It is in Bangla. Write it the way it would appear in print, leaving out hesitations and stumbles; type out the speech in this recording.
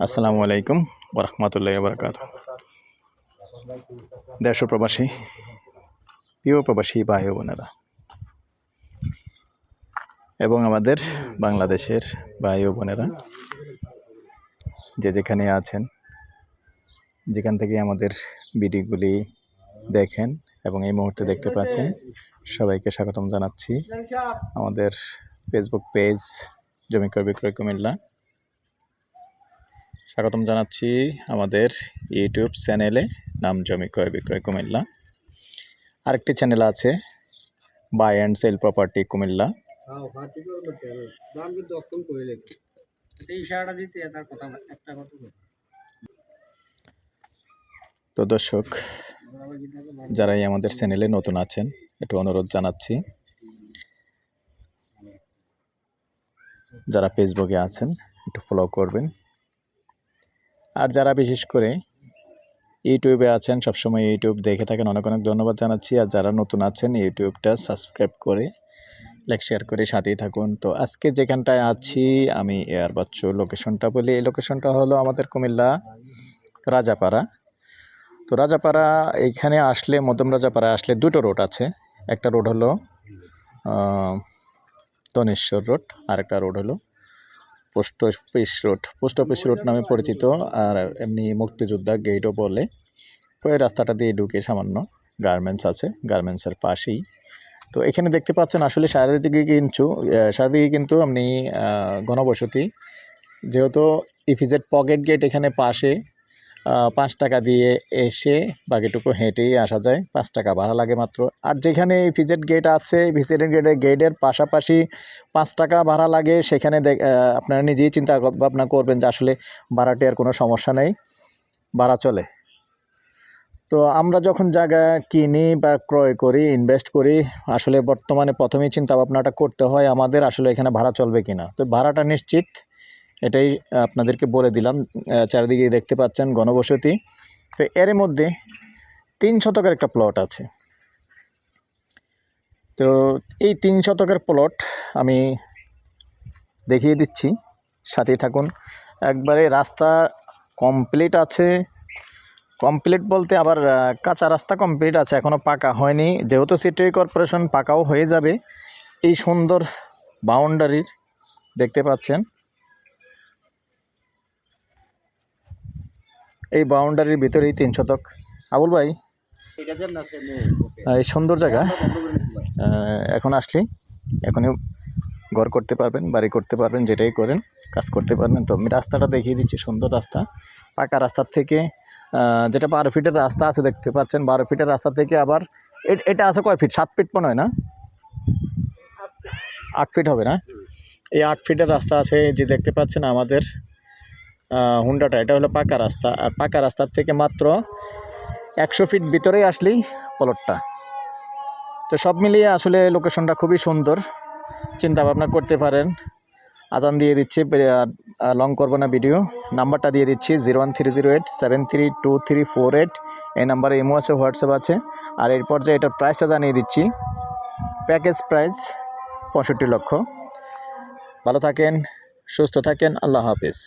আসসালামু আলাইকুম ওয়া রাহমাতুল্লাহি ওয়া বারাকাতুহু। দেশ ও প্রবাসী, প্রিয় প্রবাসী ভাই ও বোনেরা এবং আমাদের বাংলাদেশের ভাই ও বোনেরা যে যেখানে আছেন, যেখান থেকে আমাদের ভিডিওগুলি দেখেন এবং এই মুহূর্তে দেখতে পাচ্ছেন, সবাইকে স্বাগতম জানাচ্ছি আমাদের ফেসবুক পেজ জমি ক্রয় বিক্রয় কুমিল্লা। স্বাগতম জানাচ্ছি আমাদের ইউটিউব চ্যানেলে, নাম জমি ক্রয় বিক্রয় কুমিল্লা। আরেকটি চ্যানেল আছে buy and sell property Comilla. তো দর্শক, যারাই আমাদের চ্যানেলে নতুন আছেন, একটু অনুরোধ জানাচ্ছি, যারা ফেসবুকে আছেন একটু ফলো করবেন, আর যারা বিশেষ করে ইউটিউবে আছেন, সবসময় ইউটিউব দেখে থাকেন, অনেক অনেক ধন্যবাদ জানাচ্ছি। আর যারা নতুন আছেন, ইউটিউবটা সাবস্ক্রাইব করে লাইক শেয়ার করে সাথেই থাকুন। তো আজকে যেখানটায় আছি আমি, এয়ার বাচ্চু লোকেশনটা বলি। এই লোকেশনটা হলো আমাদের কুমিল্লা রাজাপাড়া। তো রাজাপাড়া এইখানে আসলে, মধ্যম রাজাপাড়া আসলে দুটো রোড আছে। একটা রোড হলো ধনেশ্বর রোড, আর একটা রোড হলো পোস্ট অফিস রোড নামে পরিচিত, আর এমনি মুক্তিযোদ্ধা গেটও বলে। ওই রাস্তাটা দিয়ে ঢুকে সামান্য গার্মেন্টস আছে, গার্মেন্টসের পাশেই। তো এখানে দেখতে পাচ্ছেন আসলে চারিদিকে কিন্তু আপনি ঘনবসতি, যেহেতু ইপিজেড পকেট গেট এখানে পাশে, 5 টাকা দিয়ে এসে বাকিটুকু হেঁটেই আসা যায়, 5 টাকা ভাড়া লাগে মাত্র। আর যেখানে ইপিজেড গেট আছে, ইপিজেড গেটের পাশাপাশি 5 টাকা ভাড়া লাগে, সেখানে আপনারা নিজেই চিন্তা ভাবনা করবেন যে আসলে ভাড়াটি আর কোনো সমস্যা নেই, ভাড়া চলে। তো আমরা যখন জায়গা কিনি বা ক্রয় করি, ইনভেস্ট করি, আসলে বর্তমানে প্রথমেই চিন্তা ভাবনাটা করতে হয় আমাদের আসলে এখানে ভাড়া চলবে কিনা। তো ভাড়াটা নিশ্চিত, এটাই আপনাদেরকে বলে দিলাম। চারিদিকে দেখতে পাচ্ছেন ঘনবসতি। তো এর মধ্যে 3 শতকের একটা প্লট আছে। তো এই 3 শতকের প্লট আমি দেখিয়ে দিচ্ছি, সাথেই থাকুন। একবারে রাস্তা কমপ্লিট আছে, কমপ্লিট বলতে আবার কাঁচা রাস্তা কমপ্লিট আছে, এখনও পাকা হয়নি। যেহেতু সিটি কর্পোরেশন, পাকাও হয়ে যাবে। এই সুন্দর বাউন্ডারির দেখতে পাচ্ছেন, এই বাউন্ডারির ভিতরেই 3 শতক। আবুল ভাই, এই সুন্দর জায়গা, এখন আসলে এখনই ঘর করতে পারবেন, বাড়ি করতে পারবেন, যেটাই করেন কাজ করতে পারবেন। তো আমি রাস্তাটা দেখিয়ে দিচ্ছি, সুন্দর রাস্তা। পাকা রাস্তার থেকে যেটা 12 ফিটের রাস্তা আছে দেখতে পাচ্ছেন, 12 ফিটের রাস্তা থেকে আবার এটা আছে কয় ফিট, 7 ফিট মনে হয় না, 8 ফিট হবে না। এই 8 ফিটের রাস্তা আছে, যে দেখতে পাচ্ছেন আমাদের হুন্ডাটা, এটা হলো পাকা রাস্তা। আর পাকা রাস্তার থেকে মাত্র 100 ফিট ভিতরেই আসলেই প্লটটা। তো সব মিলিয়ে আসলে লোকেশনটা খুবই সুন্দর, চিন্তা ভাবনা করতে পারেন। আজান দিয়ে দিচ্ছি, লং করবো না ভিডিও। নাম্বারটা দিয়ে দিচ্ছি 01308732348। এই নাম্বারে ইমো আছে, হোয়াটসঅ্যাপ আছে। আর এরপর যে এটার প্রাইসটা জানিয়ে দিচ্ছি, প্যাকেজ প্রাইস 65 লক্ষ। ভালো থাকেন, সুস্থ থাকেন, আল্লাহ হাফেজ।